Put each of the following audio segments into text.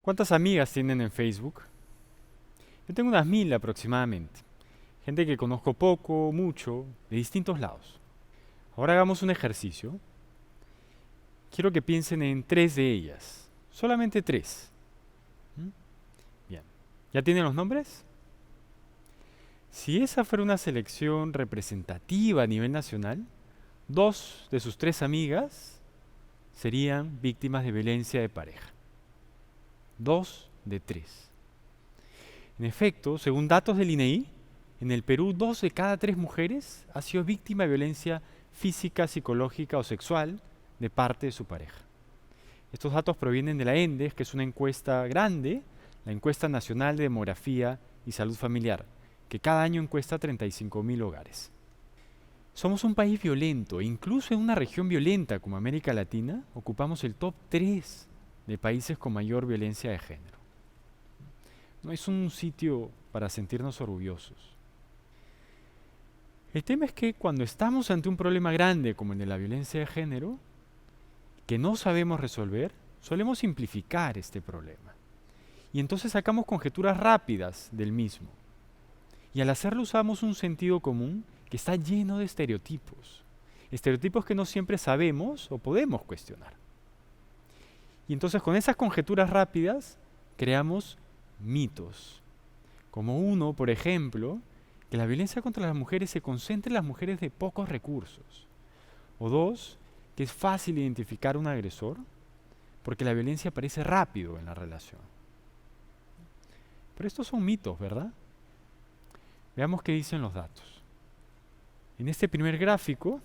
¿Cuántas amigas tienen en Facebook? Yo tengo unas 1000 aproximadamente. Gente que conozco poco, mucho, de distintos lados. Ahora hagamos un ejercicio. Quiero que piensen en tres de ellas. Solamente tres. ¿Mm? Bien. ¿Ya tienen los nombres? Si esa fuera una selección representativa a nivel nacional, dos de sus tres amigas serían víctimas de violencia de pareja. Dos de tres. En efecto, según datos del INEI, en el Perú 2 de cada 3 mujeres ha sido víctima de violencia física, psicológica o sexual de parte de su pareja. Estos datos provienen de la ENDES, que es una encuesta grande, la Encuesta Nacional de Demografía y Salud Familiar, que cada año encuesta a 35.000 hogares. Somos un país violento e incluso en una región violenta como América Latina ocupamos el top 3 de países con mayor violencia de género. No es un sitio para sentirnos orgullosos. El tema es que cuando estamos ante un problema grande como el de la violencia de género, que no sabemos resolver, solemos simplificar este problema. Y entonces sacamos conjeturas rápidas del mismo. Y al hacerlo usamos un sentido común que está lleno de estereotipos. Estereotipos que no siempre sabemos o podemos cuestionar. Y entonces con esas conjeturas rápidas creamos mitos. Como uno, por ejemplo, que la violencia contra las mujeres se concentra en las mujeres de pocos recursos. O dos, que es fácil identificar un agresor porque la violencia aparece rápido en la relación. Pero estos son mitos, ¿verdad? Veamos qué dicen los datos. En este primer gráfico,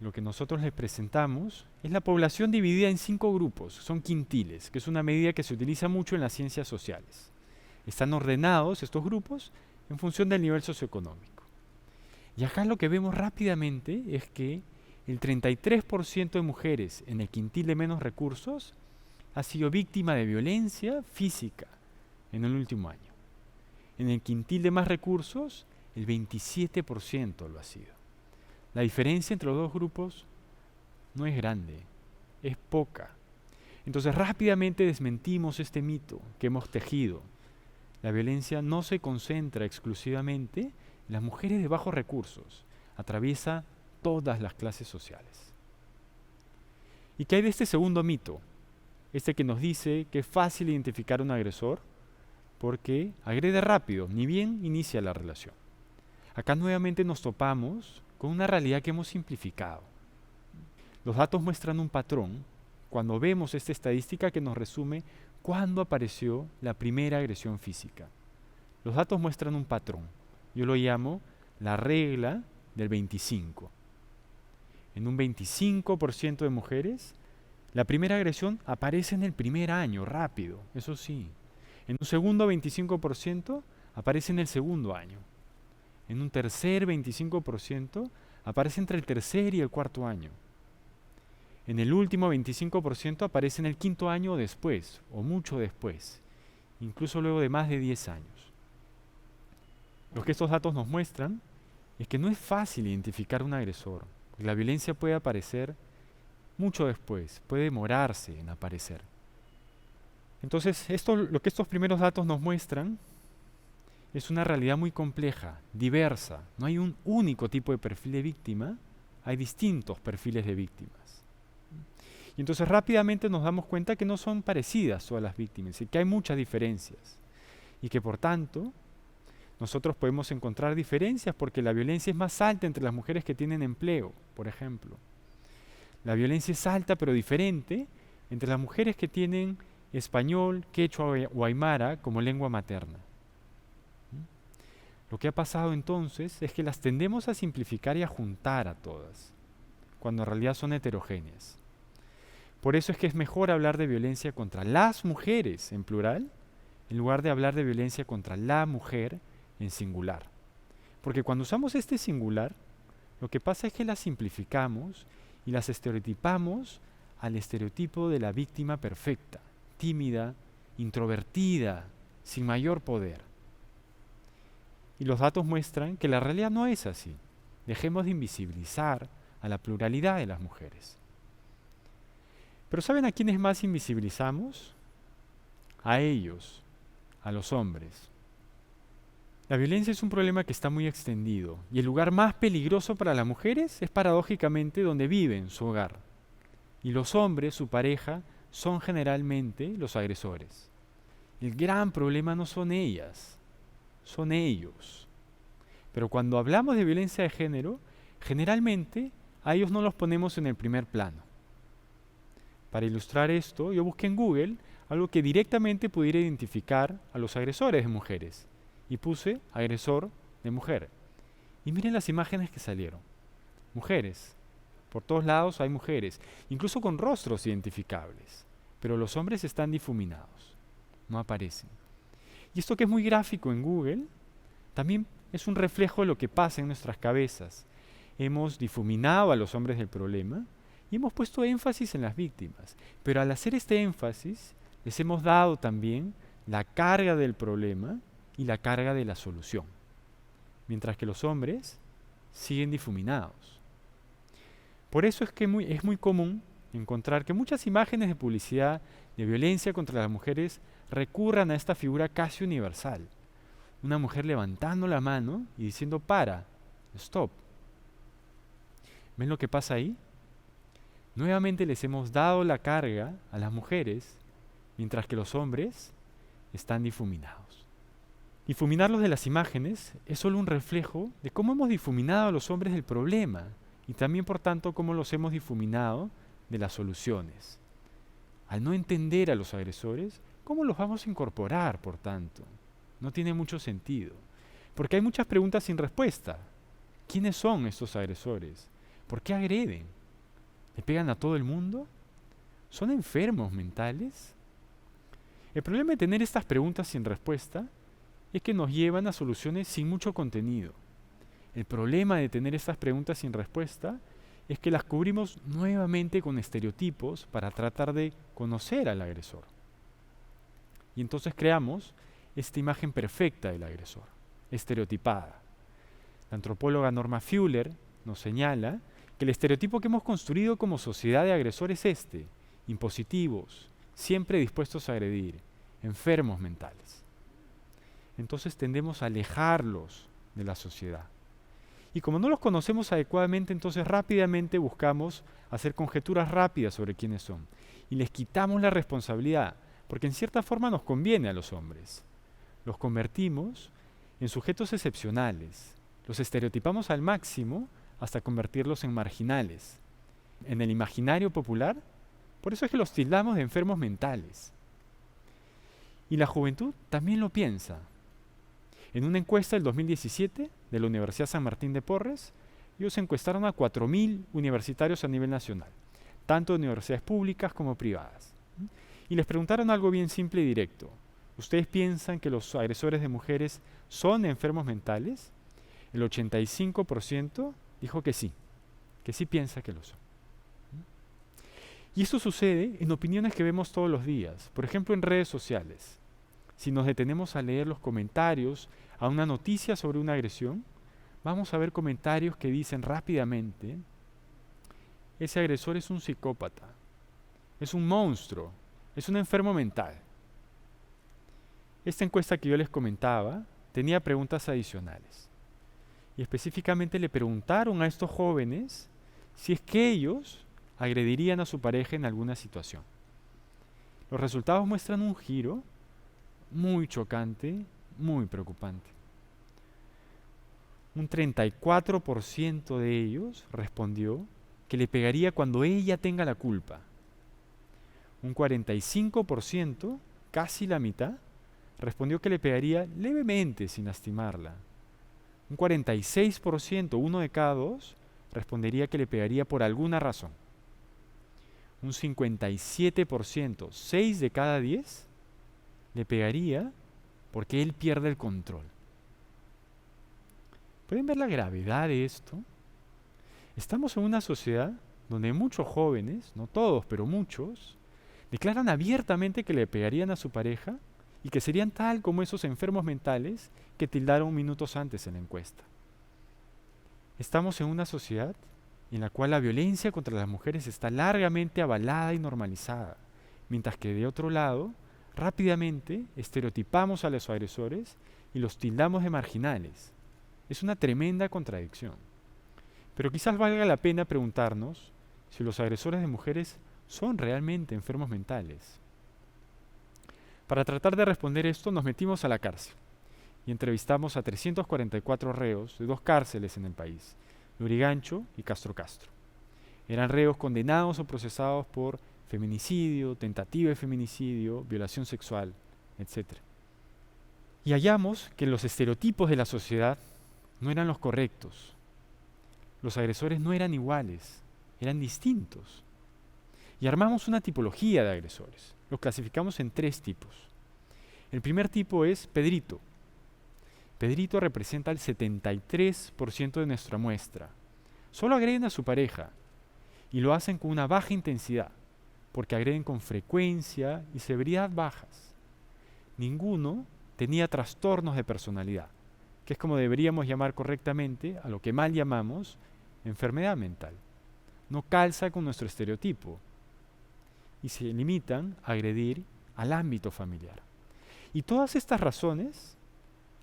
lo que nosotros les presentamos es la población dividida en 5 grupos, son quintiles, que es una medida que se utiliza mucho en las ciencias sociales. Están ordenados estos grupos en función del nivel socioeconómico. Y acá lo que vemos rápidamente es que el 33% de mujeres en el quintil de menos recursos ha sido víctima de violencia física en el último año. En el quintil de más recursos, el 27% lo ha sido. La diferencia entre los dos grupos no es grande, es poca. Entonces rápidamente desmentimos este mito que hemos tejido. La violencia no se concentra exclusivamente en las mujeres de bajos recursos, atraviesa todas las clases sociales. ¿Y qué hay de este segundo mito? Este que nos dice que es fácil identificar un agresor porque agrede rápido, ni bien inicia la relación. Acá nuevamente nos topamos con una realidad que hemos simplificado. Los datos muestran un patrón cuando vemos esta estadística que nos resume cuándo apareció la primera agresión física. Los datos muestran un patrón. Yo lo llamo la regla del 25. En un 25% de mujeres, la primera agresión aparece en el primer año, rápido, eso sí. En un segundo 25% aparece en el segundo año. En un tercer 25% aparece entre el tercer y el cuarto año. En el último 25% aparece en el quinto año o después, o mucho después, incluso luego de más de 10 años. Lo que estos datos nos muestran es que no es fácil identificar un agresor, porque la violencia puede aparecer mucho después, puede demorarse en aparecer. Entonces, lo que estos primeros datos nos muestran es una realidad muy compleja, diversa. No hay un único tipo de perfil de víctima, hay distintos perfiles de víctimas. Y entonces rápidamente nos damos cuenta que no son parecidas todas las víctimas y que hay muchas diferencias. Y que por tanto, nosotros podemos encontrar diferencias porque la violencia es más alta entre las mujeres que tienen empleo, por ejemplo. La violencia es alta pero diferente entre las mujeres que tienen español, quechua o aymara como lengua materna. Lo que ha pasado entonces es que las tendemos a simplificar y a juntar a todas, cuando en realidad son heterogéneas. Por eso es que es mejor hablar de violencia contra las mujeres en plural, en lugar de hablar de violencia contra la mujer en singular. Porque cuando usamos este singular, lo que pasa es que las simplificamos y las estereotipamos al estereotipo de la víctima perfecta, tímida, introvertida, sin mayor poder. Y los datos muestran que la realidad no es así. dejemos de invisibilizar a la pluralidad de las mujeres. Pero ¿saben a quiénes más invisibilizamos? A ellos, a los hombres. La violencia es un problema que está muy extendido y el lugar más peligroso para las mujeres es paradójicamente donde viven, su hogar. Y los hombres, su pareja, son generalmente los agresores. El gran problema no son ellas, son ellos. Pero cuando hablamos de violencia de género, generalmente a ellos no los ponemos en el primer plano. Para ilustrar esto, yo busqué en Google algo que directamente pudiera identificar a los agresores de mujeres y puse agresor de mujer. Y miren las imágenes que salieron. Mujeres. Por todos lados hay mujeres, incluso con rostros identificables. Pero los hombres están difuminados. No aparecen. Y esto que es muy gráfico en Google, también es un reflejo de lo que pasa en nuestras cabezas. Hemos difuminado a los hombres del problema y hemos puesto énfasis en las víctimas. Pero al hacer este énfasis, les hemos dado también la carga del problema y la carga de la solución. Mientras que los hombres siguen difuminados. Por eso es que es muy común encontrar que muchas imágenes de publicidad de violencia contra las mujeres recurran a esta figura casi universal. Una mujer levantando la mano y diciendo para, stop. ¿Ven lo que pasa ahí? Nuevamente les hemos dado la carga a las mujeres, mientras que los hombres están difuminados. Difuminarlos de las imágenes es solo un reflejo de cómo hemos difuminado a los hombres del problema y también, por tanto, cómo los hemos difuminado de las soluciones. Al no entender a los agresores, ¿cómo los vamos a incorporar, por tanto? No tiene mucho sentido, porque hay muchas preguntas sin respuesta. ¿Quiénes son estos agresores? ¿Por qué agreden? ¿Le pegan a todo el mundo? ¿Son enfermos mentales? El problema de tener estas preguntas sin respuesta es que nos llevan a soluciones sin mucho contenido. El problema de tener estas preguntas sin respuesta es que las cubrimos nuevamente con estereotipos para tratar de conocer al agresor. Y entonces creamos esta imagen perfecta del agresor, estereotipada. La antropóloga Norma Fuller nos señala que el estereotipo que hemos construido como sociedad de agresores es este: impositivos, siempre dispuestos a agredir, enfermos mentales. Entonces tendemos a alejarlos de la sociedad. Y como no los conocemos adecuadamente, entonces rápidamente buscamos hacer conjeturas rápidas sobre quiénes son. Y les quitamos la responsabilidad, porque en cierta forma nos conviene a los hombres. Los convertimos en sujetos excepcionales. Los estereotipamos al máximo hasta convertirlos en marginales. En el imaginario popular, por eso es que los tildamos de enfermos mentales. Y la juventud también lo piensa. En una encuesta del 2017 de la Universidad San Martín de Porres, ellos encuestaron a 4.000 universitarios a nivel nacional, tanto de universidades públicas como privadas. Y les preguntaron algo bien simple y directo. ¿Ustedes piensan que los agresores de mujeres son enfermos mentales? El 85% dijo que sí piensa que lo son. Y esto sucede en opiniones que vemos todos los días, por ejemplo en redes sociales. Si nos detenemos a leer los comentarios a una noticia sobre una agresión, vamos a ver comentarios que dicen rápidamente: ese agresor es un psicópata, es un monstruo, es un enfermo mental. Esta encuesta que yo les comentaba tenía preguntas adicionales. Y específicamente le preguntaron a estos jóvenes si es que ellos agredirían a su pareja en alguna situación. Los resultados muestran un giro muy chocante, muy preocupante. Un 34% de ellos respondió que le pegaría cuando ella tenga la culpa. Un 45%, casi la mitad, respondió que le pegaría levemente sin lastimarla. Un 46%, uno de cada dos, respondería que le pegaría por alguna razón. Un 57%, 6 de cada 10, le pegaría porque él pierde el control. ¿Pueden ver la gravedad de esto? Estamos en una sociedad donde muchos jóvenes, no todos, pero muchos, declaran abiertamente que le pegarían a su pareja y que serían tal como esos enfermos mentales que tildaron minutos antes en la encuesta. Estamos en una sociedad en la cual la violencia contra las mujeres está largamente avalada y normalizada, mientras que de otro lado, rápidamente estereotipamos a los agresores y los tildamos de marginales. Es una tremenda contradicción. Pero quizás valga la pena preguntarnos si los agresores de mujeres son realmente enfermos mentales. Para tratar de responder esto, nos metimos a la cárcel y entrevistamos a 344 reos de dos cárceles en el país, Lurigancho y Castro Castro. Eran reos condenados o procesados por feminicidio, tentativa de feminicidio, violación sexual, etc. Y hallamos que los estereotipos de la sociedad no eran los correctos. Los agresores no eran iguales, eran distintos. Y armamos una tipología de agresores. Los clasificamos en 3 tipos. El primer tipo es Pedrito. Pedrito representa el 73% de nuestra muestra. Solo agreden a su pareja y lo hacen con una baja intensidad, porque agreden con frecuencia y severidad bajas. Ninguno tenía trastornos de personalidad, que es como deberíamos llamar correctamente a lo que mal llamamos enfermedad mental. No calza con nuestro estereotipo y se limitan a agredir al ámbito familiar. Y todas estas razones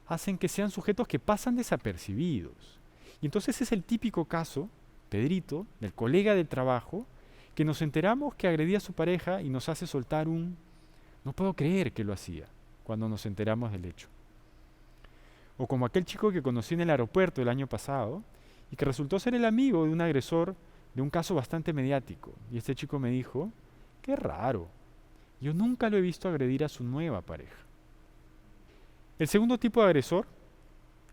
hacen que sean sujetos que pasan desapercibidos. Y entonces es el típico caso, Pedrito, del colega del trabajo, que nos enteramos que agredía a su pareja y nos hace soltar un "no puedo creer que lo hacía" cuando nos enteramos del hecho. O como aquel chico que conocí en el aeropuerto el año pasado y que resultó ser el amigo de un agresor de un caso bastante mediático. Y este chico me dijo: "Qué raro, yo nunca lo he visto agredir a su nueva pareja". El segundo tipo de agresor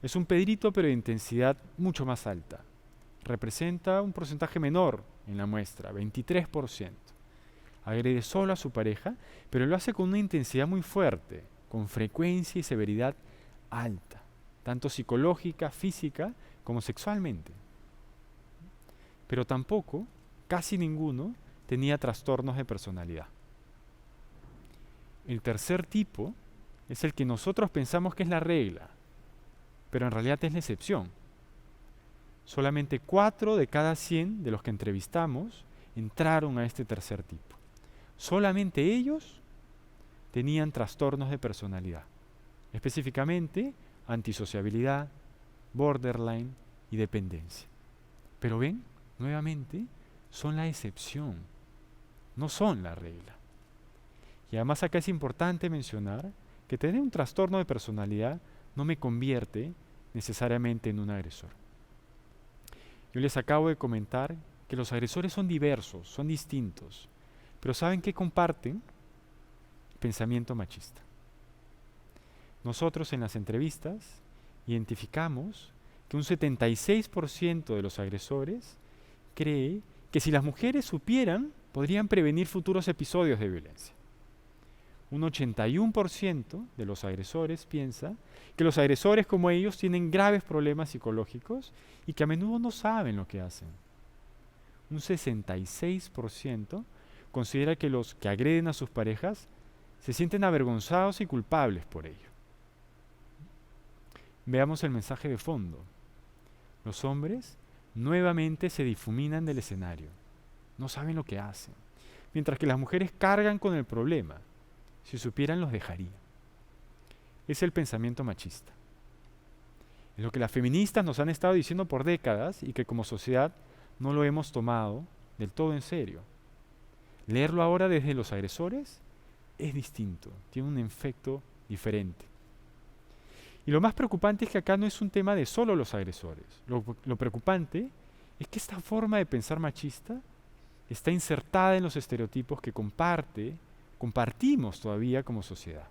es un Pedrito pero de intensidad mucho más alta. Representa un porcentaje menor en la muestra, 23%. Agrede solo a su pareja, pero lo hace con una intensidad muy fuerte, con frecuencia y severidad alta, tanto psicológica, física, como sexualmente. Pero tampoco, casi ninguno, tenía trastornos de personalidad. El tercer tipo es el que nosotros pensamos que es la regla, pero en realidad es la excepción. Solamente 4 de cada 100 de los que entrevistamos entraron a este tercer tipo. Solamente ellos tenían trastornos de personalidad, específicamente antisociabilidad, borderline y dependencia. Pero ven, nuevamente, son la excepción, no son la regla. Y además acá es importante mencionar que tener un trastorno de personalidad no me convierte necesariamente en un agresor. Yo les acabo de comentar que los agresores son diversos, son distintos, pero ¿saben qué comparten? Pensamiento machista. Nosotros en las entrevistas identificamos que un 76% de los agresores cree que si las mujeres supieran, podrían prevenir futuros episodios de violencia. Un 81% de los agresores piensa que los agresores como ellos tienen graves problemas psicológicos y que a menudo no saben lo que hacen. Un 66% considera que los que agreden a sus parejas se sienten avergonzados y culpables por ello. Veamos el mensaje de fondo. Los hombres nuevamente se difuminan del escenario. No saben lo que hacen. Mientras que las mujeres cargan con el problema. Si supieran, los dejaría. Es el pensamiento machista. Es lo que las feministas nos han estado diciendo por décadas y que como sociedad no lo hemos tomado del todo en serio. Leerlo ahora desde los agresores es distinto, tiene un efecto diferente. Y lo más preocupante es que acá no es un tema de solo los agresores. Lo preocupante es que esta forma de pensar machista está insertada en los estereotipos que compartimos todavía como sociedad.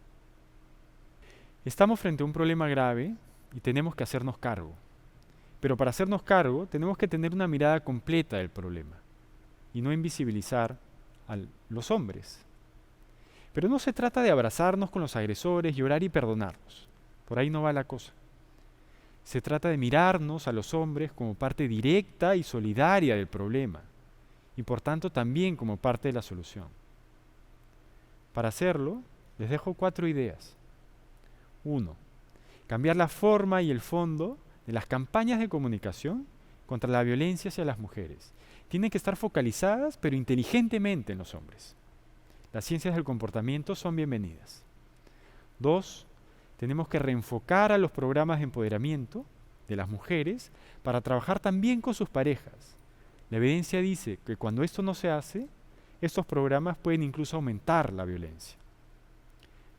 Estamos frente a un problema grave y tenemos que hacernos cargo. Pero para hacernos cargo tenemos que tener una mirada completa del problema y no invisibilizar a los hombres. Pero no se trata de abrazarnos con los agresores, llorar y perdonarnos. Por ahí no va la cosa. Se trata de mirarnos a los hombres como parte directa y solidaria del problema y por tanto también como parte de la solución. Para hacerlo, les dejo 4 ideas. 1. Cambiar la forma y el fondo de las campañas de comunicación contra la violencia hacia las mujeres tienen que estar focalizadas, pero inteligentemente en los hombres. Las ciencias del comportamiento son bienvenidas. 2, tenemos que reenfocar a los programas de empoderamiento de las mujeres para trabajar también con sus parejas. La evidencia dice que cuando esto no se hace, estos programas pueden incluso aumentar la violencia.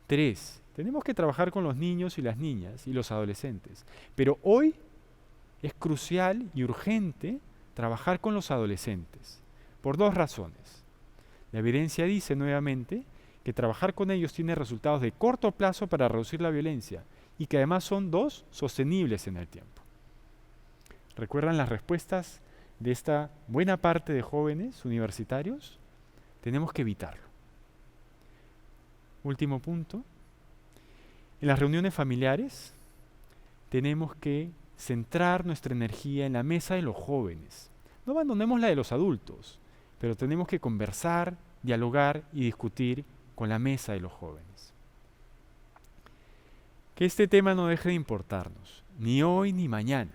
3, tenemos que trabajar con los niños y las niñas y los adolescentes, pero hoy es crucial y urgente trabajar con los adolescentes, por 2 razones. La evidencia dice nuevamente que trabajar con ellos tiene resultados de corto plazo para reducir la violencia y que además son 2, sostenibles en el tiempo. ¿Recuerdan las respuestas de esta buena parte de jóvenes universitarios? Tenemos que evitarlo. Último punto. En las reuniones familiares tenemos que centrar nuestra energía en la mesa de los jóvenes. No abandonemos la de los adultos, pero tenemos que conversar, dialogar y discutir con la mesa de los jóvenes. Que este tema no deje de importarnos, ni hoy ni mañana.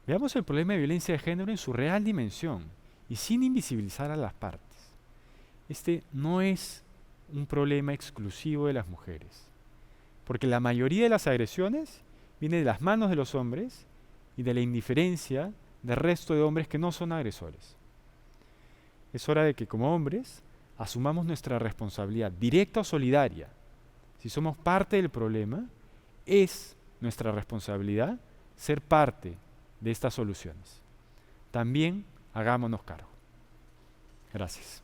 Veamos el problema de violencia de género en su real dimensión y sin invisibilizar a las partes. Este no es un problema exclusivo de las mujeres, porque la mayoría de las agresiones viene de las manos de los hombres y de la indiferencia del resto de hombres que no son agresores. Es hora de que como hombres asumamos nuestra responsabilidad directa o solidaria. Si somos parte del problema, es nuestra responsabilidad ser parte de estas soluciones. También hagámonos cargo. Gracias.